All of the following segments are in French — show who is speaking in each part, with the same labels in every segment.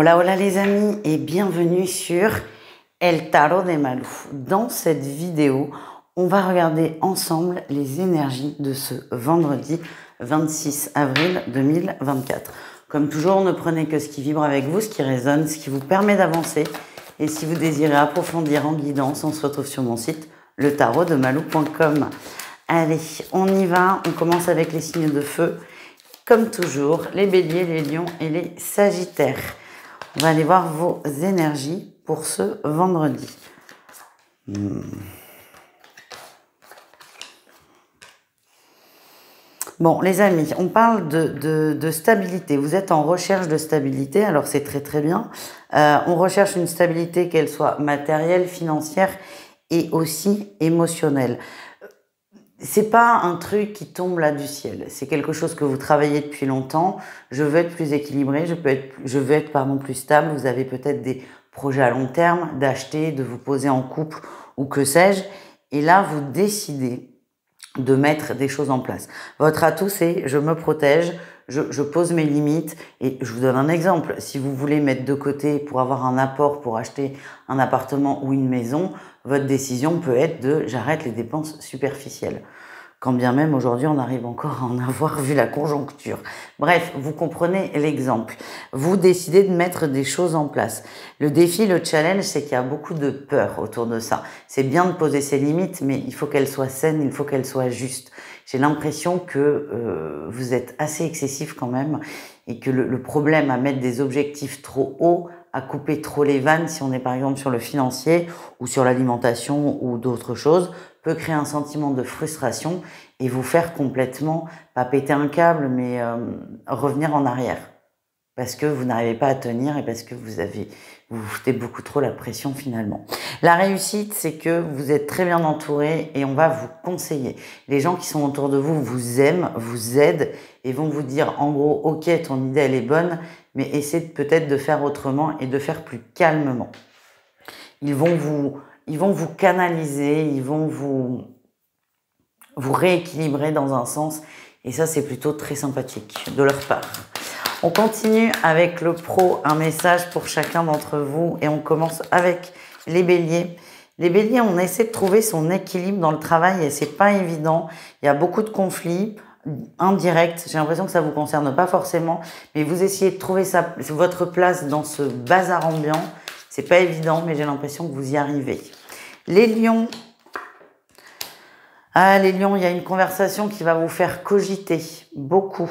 Speaker 1: Hola, hola les amis et bienvenue sur El Tarot de Malou. Dans cette vidéo, on va regarder ensemble les énergies de ce vendredi 26 avril 2024. Comme toujours, ne prenez que ce qui vibre avec vous, ce qui résonne, ce qui vous permet d'avancer. Et si vous désirez approfondir en guidance, on se retrouve sur mon site letarotdemalou.com. Allez, on y va, on commence avec les signes de feu. Comme toujours, les béliers, les lions et les sagittaires. On va aller voir vos énergies pour ce vendredi. Bon, les amis, on parle de stabilité. Vous êtes en recherche de stabilité, alors c'est très très bien. On recherche une stabilité, qu'elle soit matérielle, financière et aussi émotionnelle. C'est pas un truc qui tombe là du ciel. C'est quelque chose que vous travaillez depuis longtemps. Je veux être plus équilibré, je veux être plus stable. Vous avez peut-être des projets à long terme, d'acheter, de vous poser en couple ou que sais-je. Et là, vous décidez de mettre des choses en place. Votre atout, c'est je me protège, je pose mes limites. Et je vous donne un exemple. Si vous voulez mettre de côté pour avoir un apport pour acheter un appartement ou une maison, votre décision peut être de j'arrête les dépenses superficielles. Quand bien même aujourd'hui on arrive encore à en avoir vu la conjoncture. Bref, vous comprenez l'exemple. Vous décidez de mettre des choses en place. Le défi, le challenge, c'est qu'il y a beaucoup de peur autour de ça. C'est bien de poser ses limites, mais il faut qu'elles soient saines, il faut qu'elles soient justes. J'ai l'impression que vous êtes assez excessif quand même et que le problème à mettre des objectifs trop hauts, à couper trop les vannes, si on est par exemple sur le financier ou sur l'alimentation ou d'autres choses, peut créer un sentiment de frustration et vous faire complètement, pas péter un câble, mais revenir en arrière. Parce que vous n'arrivez pas à tenir et parce que vous foutez beaucoup trop la pression finalement. La réussite, c'est que vous êtes très bien entouré et on va vous conseiller. Les gens qui sont autour de vous vous aiment, vous aident et vont vous dire en gros, ok, ton idée elle est bonne, mais essaie peut-être de faire autrement et de faire plus calmement. Ils vont vous canaliser, ils vont vous rééquilibrer dans un sens et ça c'est plutôt très sympathique de leur part. On continue avec le pro, un message pour chacun d'entre vous et on commence avec les béliers. Les béliers, on essaie de trouver son équilibre dans le travail et c'est pas évident. Il y a beaucoup de conflits indirects. J'ai l'impression que ça vous concerne pas forcément, mais vous essayez de trouver votre place dans ce bazar ambiant. C'est pas évident, mais j'ai l'impression que vous y arrivez. Les lions. Ah, les lions, il y a une conversation qui va vous faire cogiter beaucoup.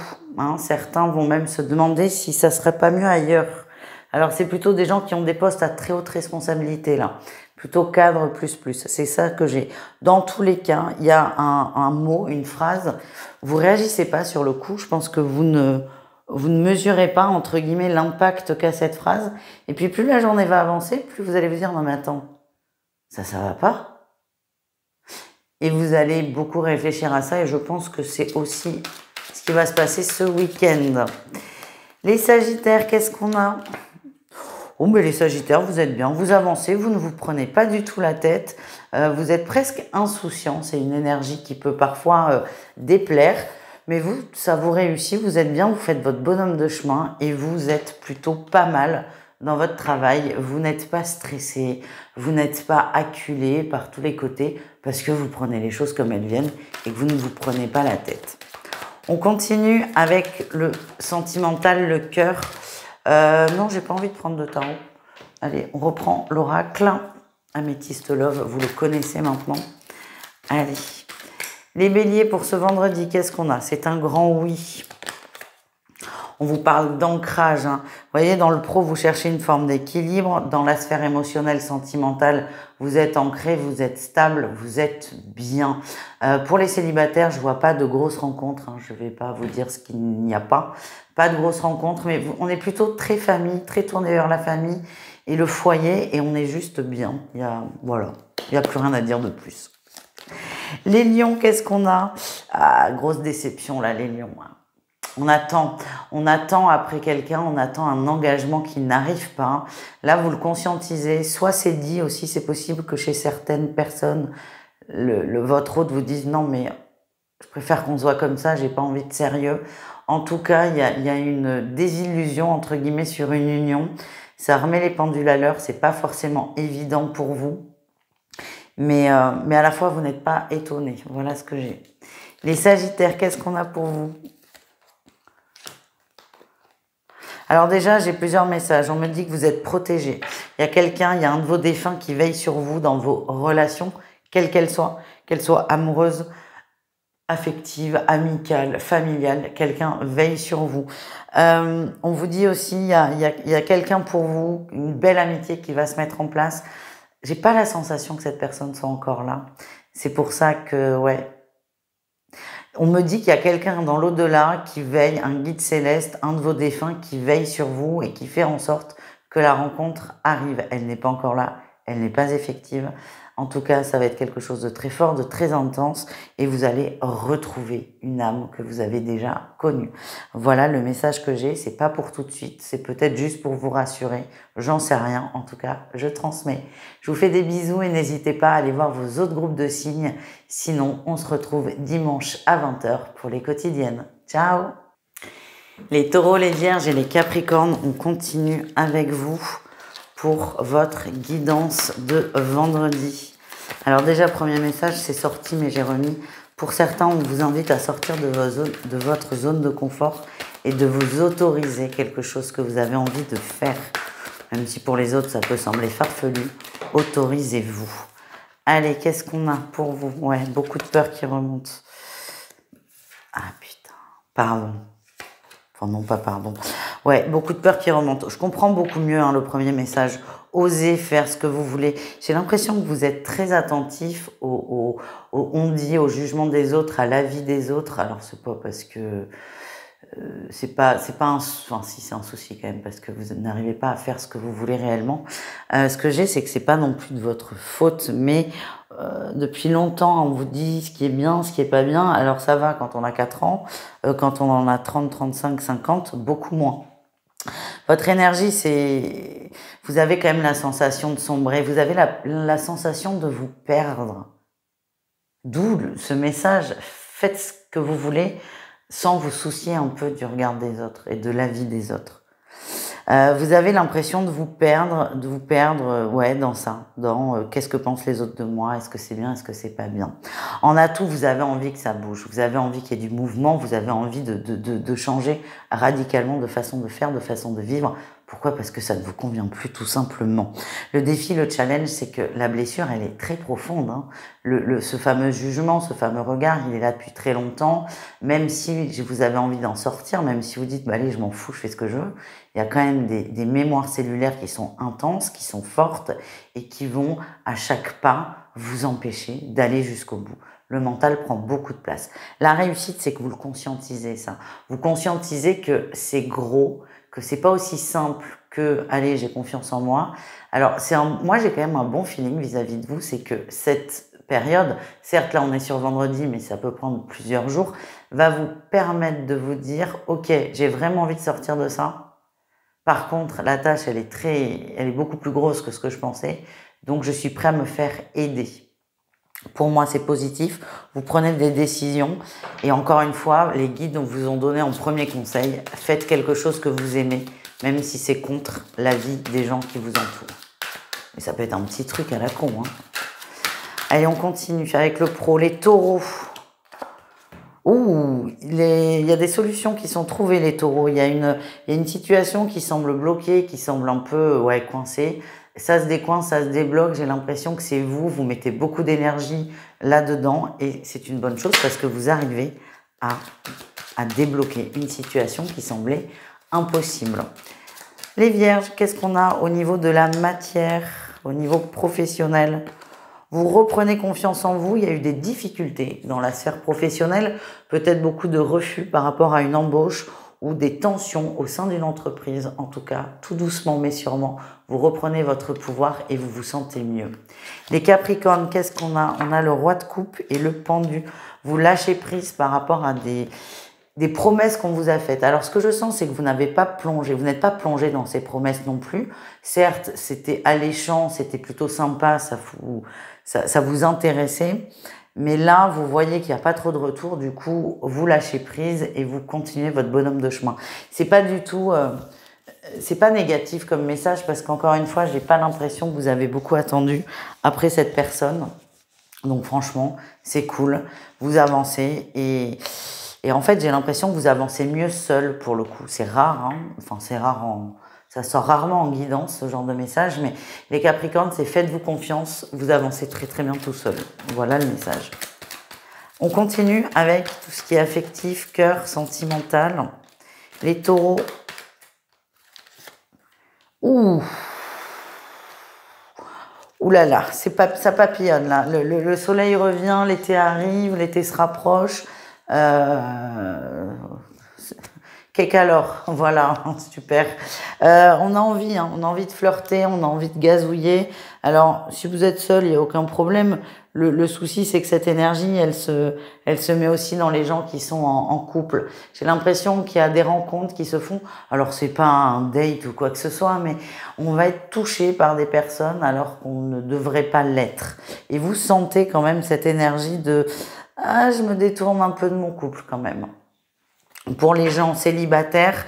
Speaker 1: Certains vont même se demander si ça serait pas mieux ailleurs. Alors, c'est plutôt des gens qui ont des postes à très haute responsabilité, là. Plutôt cadre plus. C'est ça que j'ai. Dans tous les cas, il y a un mot, une phrase. Vous réagissez pas sur le coup. Je pense que vous ne mesurez pas, entre guillemets, l'impact qu'a cette phrase. Et puis, plus la journée va avancer, plus vous allez vous dire, non mais attends, ça va pas. Et vous allez beaucoup réfléchir à ça et je pense que c'est aussi ce qui va se passer ce week-end. Les sagittaires, qu'est-ce qu'on a? Oh, mais les sagittaires, vous êtes bien, vous avancez, vous ne vous prenez pas du tout la tête, vous êtes presque insouciant, c'est une énergie qui peut parfois déplaire, mais vous, ça vous réussit, vous êtes bien, vous faites votre bonhomme de chemin et vous êtes plutôt pas mal dans votre travail, vous n'êtes pas stressé, vous n'êtes pas acculé par tous les côtés parce que vous prenez les choses comme elles viennent et que vous ne vous prenez pas la tête. On continue avec le sentimental, le cœur. Non, j'ai pas envie de prendre de tarot. Allez, on reprend l'oracle. Améthyste Love, vous le connaissez maintenant. Allez. Les béliers pour ce vendredi, qu'est-ce qu'on a? C'est un grand oui. On vous parle d'ancrage. Vous voyez, dans le pro, vous cherchez une forme d'équilibre. Dans la sphère émotionnelle, sentimentale, vous êtes ancré, vous êtes stable, vous êtes bien. Pour les célibataires, je vois pas de grosses rencontres. Je vais pas vous dire ce qu'il n'y a pas. Pas de grosses rencontres, mais on est plutôt très famille, très tourné vers la famille et le foyer, et on est juste bien. Voilà, il n'y a plus rien à dire de plus. Les lions, qu'est-ce qu'on a? Ah, grosse déception là, les lions. On attend après quelqu'un, on attend un engagement qui n'arrive pas. Là, vous le conscientisez. Soit c'est dit aussi, c'est possible que chez certaines personnes, votre hôte vous dise non, mais je préfère qu'on se voit comme ça, j'ai pas envie de sérieux. En tout cas, il y a une désillusion, entre guillemets, sur une union. Ça remet les pendules à l'heure. C'est pas forcément évident pour vous. Mais à la fois, vous n'êtes pas étonnés. Voilà ce que j'ai. Les Sagittaires, qu'est-ce qu'on a pour vous? Alors déjà, j'ai plusieurs messages. On me dit que vous êtes protégés. Il y a quelqu'un, il y a un de vos défunts qui veille sur vous dans vos relations, quelles qu'elles soient amoureuses, affectives, amicales, familiales. Quelqu'un veille sur vous. On vous dit aussi, il y a quelqu'un pour vous, une belle amitié qui va se mettre en place. J'ai pas la sensation que cette personne soit encore là. C'est pour ça que, ouais. On me dit qu'il y a quelqu'un dans l'au-delà qui veille, un guide céleste, un de vos défunts qui veille sur vous et qui fait en sorte que la rencontre arrive. Elle n'est pas encore là, elle n'est pas effective. En tout cas, ça va être quelque chose de très fort, de très intense et vous allez retrouver une âme que vous avez déjà connue. Voilà le message que j'ai. C'est pas pour tout de suite, c'est peut-être juste pour vous rassurer. J'en sais rien. En tout cas, je transmets. Je vous fais des bisous et n'hésitez pas à aller voir vos autres groupes de signes. Sinon, on se retrouve dimanche à 20 h pour les quotidiennes. Ciao! Les taureaux, les vierges et les capricornes, on continue avec vous pour votre guidance de vendredi. Alors déjà, premier message, c'est sorti, mais j'ai remis. Pour certains, on vous invite à sortir de votre zone de confort et de vous autoriser quelque chose que vous avez envie de faire. Même si pour les autres, ça peut sembler farfelu, autorisez-vous. Allez, qu'est-ce qu'on a pour vous? Ouais, beaucoup de peur qui remonte. Ah putain, pardon. Enfin non, pas pardon. Ouais, beaucoup de peur qui remonte. Je comprends beaucoup mieux le premier message. Osez faire ce que vous voulez. J'ai l'impression que vous êtes très attentif au on-dit, au jugement des autres, à l'avis des autres. Alors c'est pas parce que c'est pas un, enfin si c'est un souci quand même parce que vous n'arrivez pas à faire ce que vous voulez réellement. Ce que j'ai, c'est que c'est pas non plus de votre faute, mais depuis longtemps, on vous dit ce qui est bien, ce qui est pas bien. Alors ça va quand on a 4 ans, quand on en a 30, 35, 50, beaucoup moins. Votre énergie, c'est... Vous avez quand même la sensation de sombrer, vous avez la sensation de vous perdre. D'où ce message, faites ce que vous voulez sans vous soucier un peu du regard des autres et de l'avis des autres. Vous avez l'impression de vous perdre, ouais, dans ça, dans qu'est-ce que pensent les autres de moi, est-ce que c'est bien, est-ce que c'est pas bien. En atout, vous avez envie que ça bouge, vous avez envie qu'il y ait du mouvement, vous avez envie de changer radicalement de façon de faire, de façon de vivre. Pourquoi? Parce que ça ne vous convient plus, tout simplement. Le défi, le challenge, c'est que la blessure, elle est très profonde. Hein. Ce fameux jugement, ce fameux regard, il est là depuis très longtemps. Même si vous avez envie d'en sortir, même si vous dites, bah, allez, je m'en fous, je fais ce que je veux, il y a quand même des mémoires cellulaires qui sont intenses, qui sont fortes et qui vont, à chaque pas, vous empêcher d'aller jusqu'au bout. Le mental prend beaucoup de place. La réussite, c'est que vous le conscientisez, ça. Vous conscientisez que c'est gros, que c'est pas aussi simple que « allez, j'ai confiance en moi ». Alors, moi, j'ai quand même un bon feeling vis-à-vis de vous, c'est que cette période, certes, là, on est sur vendredi, mais ça peut prendre plusieurs jours, va vous permettre de vous dire « ok, j'ai vraiment envie de sortir de ça ». Par contre, la tâche, elle est beaucoup plus grosse que ce que je pensais, donc je suis prêt à me faire aider. Pour moi, c'est positif. Vous prenez des décisions. Et encore une fois, les guides vous ont donné en premier conseil, faites quelque chose que vous aimez, même si c'est contre l'avis des gens qui vous entourent. Et ça peut être un petit truc à la con. Hein. Allez, on continue avec le pro. Les taureaux. Ouh, il y a des solutions qui sont trouvées, les taureaux. Il y a une situation qui semble bloquée, qui semble un peu coincée. Ça se décoince, ça se débloque. J'ai l'impression que c'est vous mettez beaucoup d'énergie là-dedans et c'est une bonne chose parce que vous arrivez à débloquer une situation qui semblait impossible. Les vierges, qu'est-ce qu'on a au niveau de la matière, au niveau professionnel? Vous reprenez confiance en vous, il y a eu des difficultés dans la sphère professionnelle, peut-être beaucoup de refus par rapport à une embauche ou des tensions au sein d'une entreprise. En tout cas, tout doucement mais sûrement, vous reprenez votre pouvoir et vous vous sentez mieux. Les Capricornes, qu'est-ce qu'on a? On a le roi de coupe et le pendu. Vous lâchez prise par rapport à des promesses qu'on vous a faites. Alors, ce que je sens, c'est que vous n'avez pas plongé, vous n'êtes pas plongé dans ces promesses non plus. Certes, c'était alléchant, c'était plutôt sympa, ça vous intéressait. Mais là, vous voyez qu'il n'y a pas trop de retour, du coup, vous lâchez prise et vous continuez votre bonhomme de chemin. C'est pas du tout c'est pas négatif comme message parce qu'encore une fois, j'ai pas l'impression que vous avez beaucoup attendu après cette personne. Donc franchement, c'est cool. Vous avancez et en fait, j'ai l'impression que vous avancez mieux seul pour le coup. C'est rare, hein. Enfin, c'est rare ça sort rarement en guidance, ce genre de message. Mais les Capricornes, c'est faites-vous confiance. Vous avancez très très bien tout seul. Voilà le message. On continue avec tout ce qui est affectif, cœur, sentimental. Les taureaux. Ouh. Ouh là là, ça papillonne là. Le soleil revient, l'été arrive, l'été se rapproche. Qu'alors, voilà, super. On a envie, hein, on a envie de flirter, on a envie de gazouiller. Alors, si vous êtes seul, il n'y a aucun problème. Le souci, c'est que cette énergie, elle se met aussi dans les gens qui sont en couple. J'ai l'impression qu'il y a des rencontres qui se font. Alors, c'est pas un date ou quoi que ce soit, mais on va être touché par des personnes alors qu'on ne devrait pas l'être. Et vous sentez quand même cette énergie de « Ah, je me détourne un peu de mon couple quand même ». Pour les gens célibataires,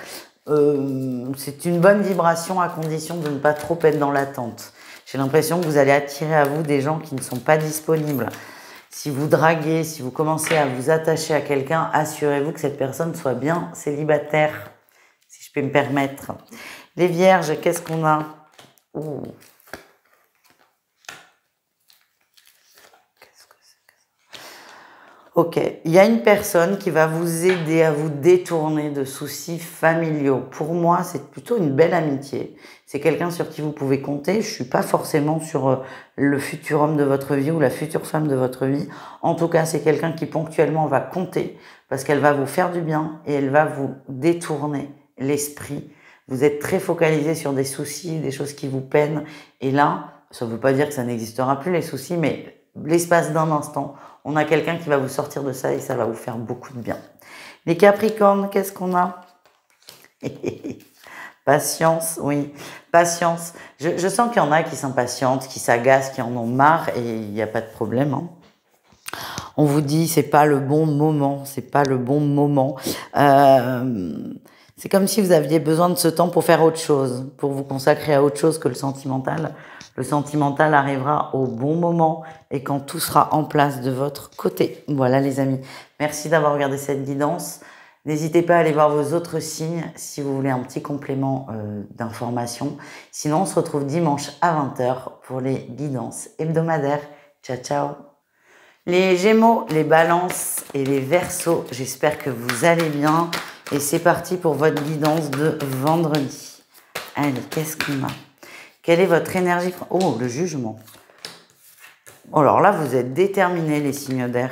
Speaker 1: c'est une bonne vibration à condition de ne pas trop être dans l'attente. J'ai l'impression que vous allez attirer à vous des gens qui ne sont pas disponibles. Si vous draguez, si vous commencez à vous attacher à quelqu'un, assurez-vous que cette personne soit bien célibataire, si je peux me permettre. Les vierges, qu'est-ce qu'on a? Ouh. Ok, il y a une personne qui va vous aider à vous détourner de soucis familiaux. Pour moi, c'est plutôt une belle amitié. C'est quelqu'un sur qui vous pouvez compter. Je suis pas forcément sur le futur homme de votre vie ou la future femme de votre vie. En tout cas, c'est quelqu'un qui ponctuellement va compter parce qu'elle va vous faire du bien et elle va vous détourner l'esprit. Vous êtes très focalisé sur des soucis, des choses qui vous peinent. Et là, ça ne veut pas dire que ça n'existera plus les soucis, mais l'espace d'un instant, on a quelqu'un qui va vous sortir de ça et ça va vous faire beaucoup de bien. Les Capricornes, qu'est-ce qu'on a? Patience, oui, patience. Je sens qu'il y en a qui s'impatientent, qui s'agacent, qui en ont marre et il n'y a pas de problème. Hein. On vous dit c'est pas le bon moment, c'est pas le bon moment. C'est comme si vous aviez besoin de ce temps pour faire autre chose, pour vous consacrer à autre chose que le sentimental. Le sentimental arrivera au bon moment et quand tout sera en place de votre côté. Voilà les amis, merci d'avoir regardé cette guidance. N'hésitez pas à aller voir vos autres signes si vous voulez un petit complément d'information. Sinon, on se retrouve dimanche à 20 h pour les guidances hebdomadaires. Ciao, ciao. Les Gémeaux, les Balances et les Verseaux, j'espère que vous allez bien. Et c'est parti pour votre guidance de vendredi. Allez, qu'est-ce qu'on a? Quelle est votre énergie? Oh, le jugement. Alors là, vous êtes déterminés, les signes d'air.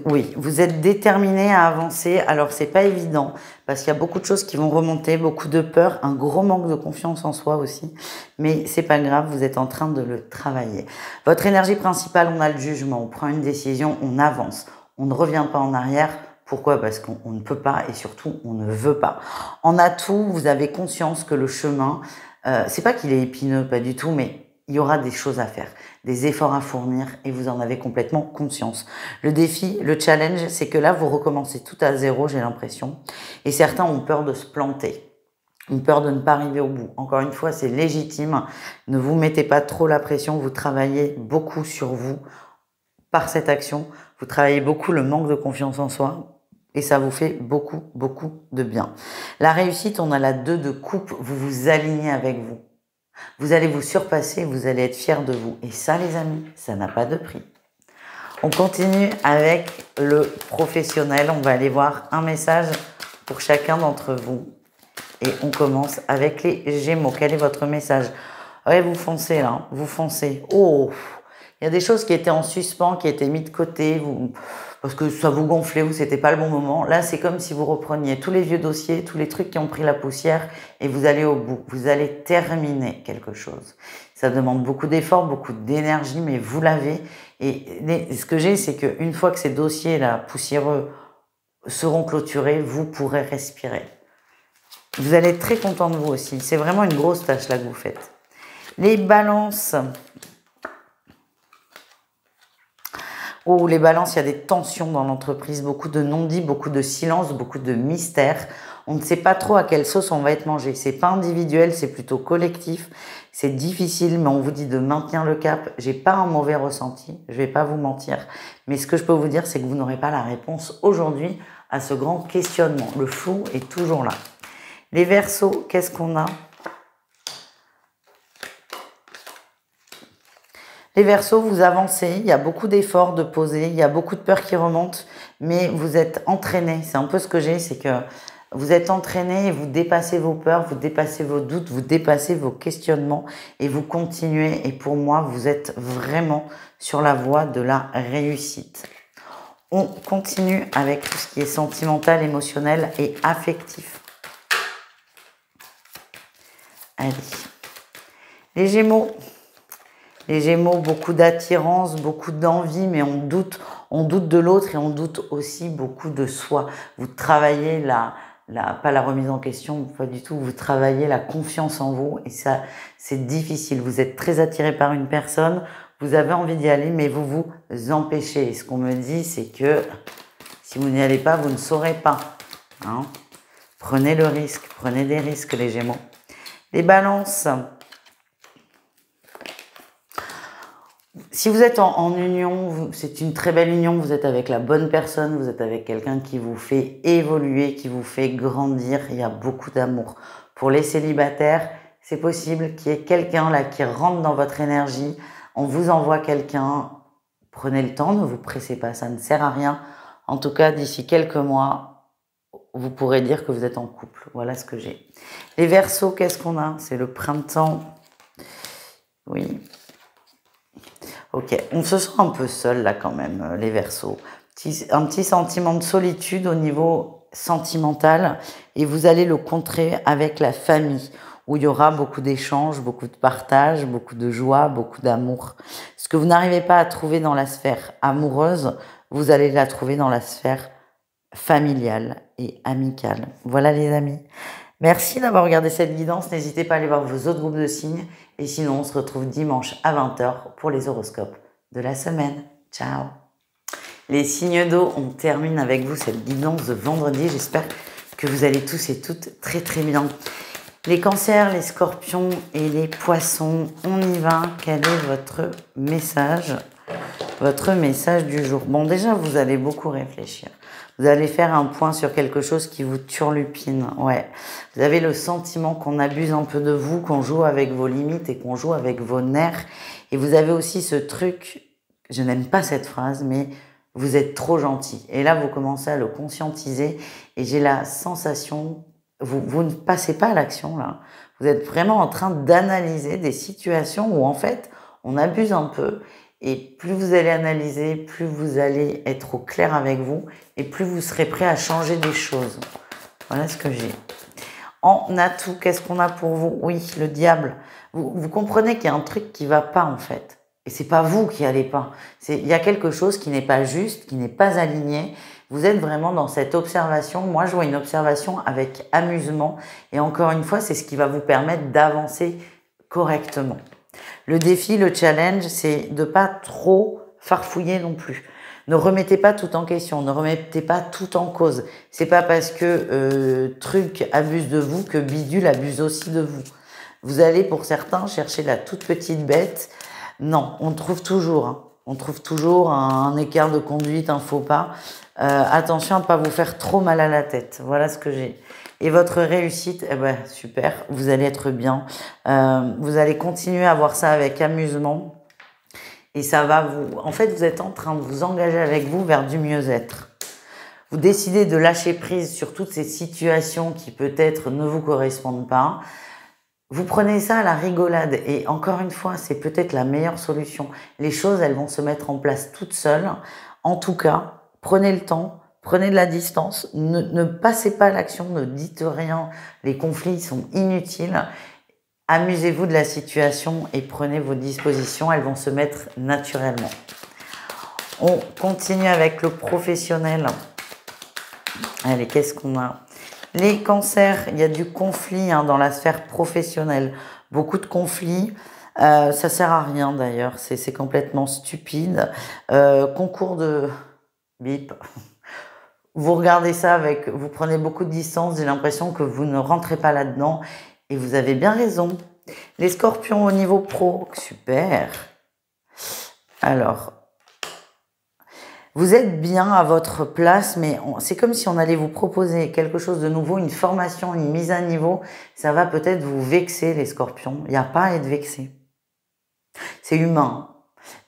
Speaker 1: Oui, vous êtes déterminés à avancer. Alors, c'est pas évident parce qu'il y a beaucoup de choses qui vont remonter, beaucoup de peur, un gros manque de confiance en soi aussi. Mais c'est pas grave, vous êtes en train de le travailler. Votre énergie principale, on a le jugement. On prend une décision, on avance. On ne revient pas en arrière. Pourquoi? Parce qu'on ne peut pas et surtout, on ne veut pas. En atout, vous avez conscience que le chemin, c'est pas qu'il est épineux, pas du tout, mais il y aura des choses à faire, des efforts à fournir et vous en avez complètement conscience. Le défi, le challenge, c'est que là, vous recommencez tout à zéro, j'ai l'impression. Et certains ont peur de se planter, ont peur de ne pas arriver au bout. Encore une fois, c'est légitime. Ne vous mettez pas trop la pression. Vous travaillez beaucoup sur vous par cette action. Vous travaillez beaucoup le manque de confiance en soi. Et ça vous fait beaucoup, beaucoup de bien. La réussite, on a la 2 de coupe. Vous vous alignez avec vous. Vous allez vous surpasser, vous allez être fiers de vous. Et ça, les amis, ça n'a pas de prix. On continue avec le professionnel. On va aller voir un message pour chacun d'entre vous. Et on commence avec les Gémeaux. Quel est votre message? Ouais, vous foncez là, vous foncez. Oh, il y a des choses qui étaient en suspens, qui étaient mises de côté, parce que ça vous gonflait ou c'était pas le bon moment. Là, c'est comme si vous repreniez tous les vieux dossiers, tous les trucs qui ont pris la poussière et vous allez au bout. Vous allez terminer quelque chose. Ça demande beaucoup d'efforts, beaucoup d'énergie, mais vous l'avez. Et ce que j'ai, c'est qu'une fois que ces dossiers-là, poussiéreux, seront clôturés, vous pourrez respirer. Vous allez être très content de vous aussi. C'est vraiment une grosse tâche là que vous faites. Les Balances. Oh, les balances, il y a des tensions dans l'entreprise, beaucoup de non-dits, beaucoup de silence, beaucoup de mystères. On ne sait pas trop à quelle sauce on va être mangé. C'est pas individuel, c'est plutôt collectif. C'est difficile, mais on vous dit de maintenir le cap. J'ai pas un mauvais ressenti, je vais pas vous mentir. Mais ce que je peux vous dire, c'est que vous n'aurez pas la réponse aujourd'hui à ce grand questionnement. Le flou est toujours là. Les Verseaux, qu'est-ce qu'on a? Les Verseaux, vous avancez, il y a beaucoup d'efforts de poser, il y a beaucoup de peurs qui remontent, mais vous êtes entraînés. C'est un peu ce que j'ai, c'est que vous êtes entraînés et vous dépassez vos peurs, vous dépassez vos doutes, vous dépassez vos questionnements et vous continuez. Et pour moi, vous êtes vraiment sur la voie de la réussite. On continue avec tout ce qui est sentimental, émotionnel et affectif. Allez. Les Gémeaux. Les Gémeaux, beaucoup d'attirance, beaucoup d'envie, mais on doute de l'autre et on doute aussi beaucoup de soi. Vous travaillez pas la remise en question, pas du tout, vous travaillez la confiance en vous et ça, c'est difficile. Vous êtes très attiré par une personne, vous avez envie d'y aller, mais vous vous empêchez. Et ce qu'on me dit, c'est que si vous n'y allez pas, vous ne saurez pas. Hein. Prenez le risque, prenez des risques, les Gémeaux. Les Balances. Si vous êtes en union, c'est une très belle union, vous êtes avec la bonne personne, vous êtes avec quelqu'un qui vous fait évoluer, qui vous fait grandir, il y a beaucoup d'amour. Pour les célibataires, c'est possible qu'il y ait quelqu'un là qui rentre dans votre énergie, on vous envoie quelqu'un, prenez le temps, ne vous pressez pas, ça ne sert à rien. En tout cas, d'ici quelques mois, vous pourrez dire que vous êtes en couple, voilà ce que j'ai. Les Verseaux, qu'est-ce qu'on a? C'est le printemps, oui. Ok, on se sent un peu seul là quand même, les Verseaux. Un petit sentiment de solitude au niveau sentimental et vous allez le contrer avec la famille où il y aura beaucoup d'échanges, beaucoup de partage, beaucoup de joie, beaucoup d'amour. Ce que vous n'arrivez pas à trouver dans la sphère amoureuse, vous allez la trouver dans la sphère familiale et amicale. Voilà les amis. Merci d'avoir regardé cette guidance. N'hésitez pas à aller voir vos autres groupes de signes. Et sinon, on se retrouve dimanche à 20 h pour les horoscopes de la semaine. Ciao. Les signes d'eau, on termine avec vous cette guidance de vendredi. J'espère que vous allez tous et toutes très très bien. Les cancers, les scorpions et les poissons, on y va. Quel est votre message? Votre message du jour. Bon, déjà, vous allez beaucoup réfléchir. Vous allez faire un point sur quelque chose qui vous turlupine. Ouais. Vous avez le sentiment qu'on abuse un peu de vous, qu'on joue avec vos limites et qu'on joue avec vos nerfs. Et vous avez aussi ce truc, je n'aime pas cette phrase, mais vous êtes trop gentil. Et là, vous commencez à le conscientiser. Et j'ai la sensation, vous ne passez pas à l'action là. Vous êtes vraiment en train d'analyser des situations où en fait, on abuse un peu. Et plus vous allez analyser, plus vous allez être au clair avec vous et plus vous serez prêt à changer des choses. Voilà ce que j'ai. En atout, qu'est-ce qu'on a pour vous? Oui, le diable. Vous comprenez qu'il y a un truc qui va pas en fait. Et c'est pas vous qui allez pas. Il y a quelque chose qui n'est pas juste, qui n'est pas aligné. Vous êtes vraiment dans cette observation. Moi, je vois une observation avec amusement. Et encore une fois, c'est ce qui va vous permettre d'avancer correctement. Le défi, le challenge, c'est de pas trop farfouiller non plus. Ne remettez pas tout en question, ne remettez pas tout en cause. C'est pas parce que truc abuse de vous que bidule abuse aussi de vous. Vous allez pour certains chercher la toute petite bête. Non, on trouve toujours. Hein. On trouve toujours un écart de conduite, un faux pas. Attention à ne pas vous faire trop mal à la tête. Voilà ce que j'ai. Et votre réussite, eh ben, super, vous allez être bien. Vous allez continuer à voir ça avec amusement. Et ça va vous... En fait, vous êtes en train de vous engager avec vous vers du mieux-être. Vous décidez de lâcher prise sur toutes ces situations qui peut-être ne vous correspondent pas. Vous prenez ça à la rigolade. Et encore une fois, c'est peut-être la meilleure solution. Les choses, elles vont se mettre en place toutes seules. En tout cas, prenez le temps. Prenez de la distance, ne passez pas à l'action, ne dites rien, les conflits sont inutiles. Amusez-vous de la situation et prenez vos dispositions, elles vont se mettre naturellement. On continue avec le professionnel. Allez, qu'est-ce qu'on a? Les cancers, il y a du conflit dans la sphère professionnelle, beaucoup de conflits. Ça sert à rien d'ailleurs, c'est complètement stupide. Concours de bip. Vous regardez ça avec, vous prenez beaucoup de distance, j'ai l'impression que vous ne rentrez pas là-dedans et vous avez bien raison. Les scorpions au niveau pro, super. Alors, vous êtes bien à votre place, mais c'est comme si on allait vous proposer quelque chose de nouveau, une formation, une mise à niveau. Ça va peut-être vous vexer, les scorpions. Il n'y a pas à être vexé. C'est humain.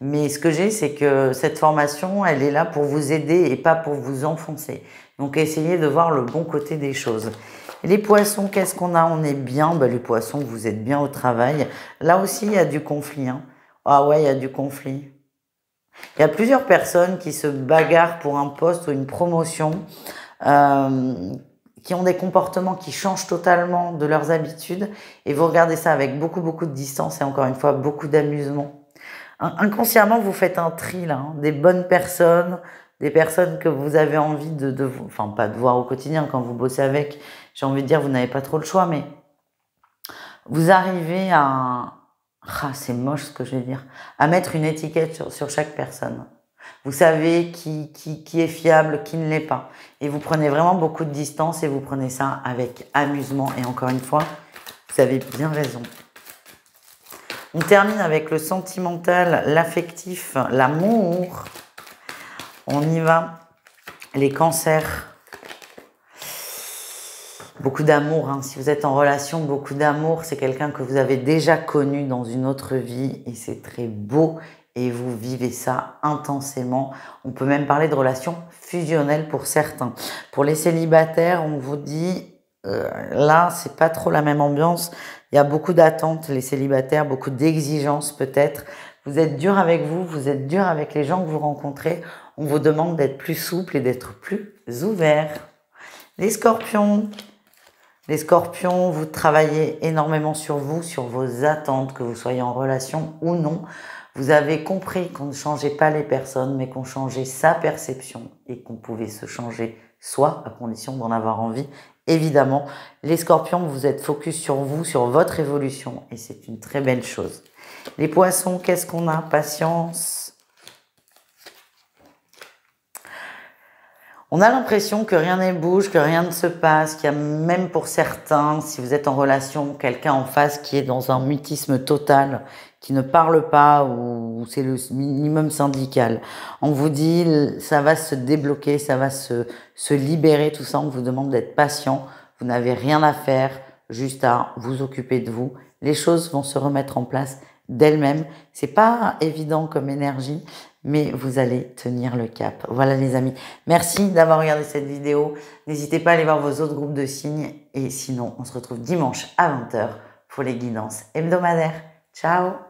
Speaker 1: Mais ce que j'ai, c'est que cette formation, elle est là pour vous aider et pas pour vous enfoncer. Donc, essayez de voir le bon côté des choses. Les poissons, qu'est-ce qu'on a? On est bien. Ben, les poissons, vous êtes bien au travail. Là aussi, il y a du conflit. Hein. Ah ouais, il y a du conflit. Il y a plusieurs personnes qui se bagarrent pour un poste ou une promotion, qui ont des comportements qui changent totalement de leurs habitudes. Et vous regardez ça avec beaucoup, beaucoup de distance et encore une fois, beaucoup d'amusement. Inconsciemment, vous faites un tri là, hein, des bonnes personnes, des personnes que vous avez envie enfin pas de voir au quotidien quand vous bossez avec. J'ai envie de dire, vous n'avez pas trop le choix, mais vous arrivez à, c'est moche ce que je vais dire, à mettre une étiquette sur chaque personne. Vous savez qui est fiable, qui ne l'est pas. Et vous prenez vraiment beaucoup de distance et vous prenez ça avec amusement. Et encore une fois, vous avez bien raison. On termine avec le sentimental, l'affectif, l'amour. On y va. Les cancers. Beaucoup d'amour. Hein. Si vous êtes en relation, beaucoup d'amour. C'est quelqu'un que vous avez déjà connu dans une autre vie. Et c'est très beau. Et vous vivez ça intensément. On peut même parler de relations fusionnelles pour certains. Pour les célibataires, on vous dit... là, c'est pas trop la même ambiance. Il y a beaucoup d'attentes, les célibataires, beaucoup d'exigences peut-être. Vous êtes dur avec vous, vous êtes dur avec les gens que vous rencontrez. On vous demande d'être plus souple et d'être plus ouvert. Les scorpions, vous travaillez énormément sur vous, sur vos attentes, que vous soyez en relation ou non. Vous avez compris qu'on ne changeait pas les personnes, mais qu'on changeait sa perception et qu'on pouvait se changer soi, à condition d'en avoir envie. Évidemment, les scorpions, vous êtes focus sur vous, sur votre évolution, et c'est une très belle chose. Les poissons, qu'est-ce qu'on a? Patience. On a l'impression que rien ne bouge, que rien ne se passe, qu'il y a même pour certains, si vous êtes en relation, quelqu'un en face qui est dans un mutisme total, qui ne parle pas ou c'est le minimum syndical. On vous dit, ça va se débloquer, ça va se libérer, tout ça. On vous demande d'être patient. Vous n'avez rien à faire, juste à vous occuper de vous. Les choses vont se remettre en place d'elles-mêmes. C'est pas évident comme énergie, mais vous allez tenir le cap. Voilà les amis. Merci d'avoir regardé cette vidéo. N'hésitez pas à aller voir vos autres groupes de signes. Et sinon, on se retrouve dimanche à 20 h pour les guidances hebdomadaires. Ciao!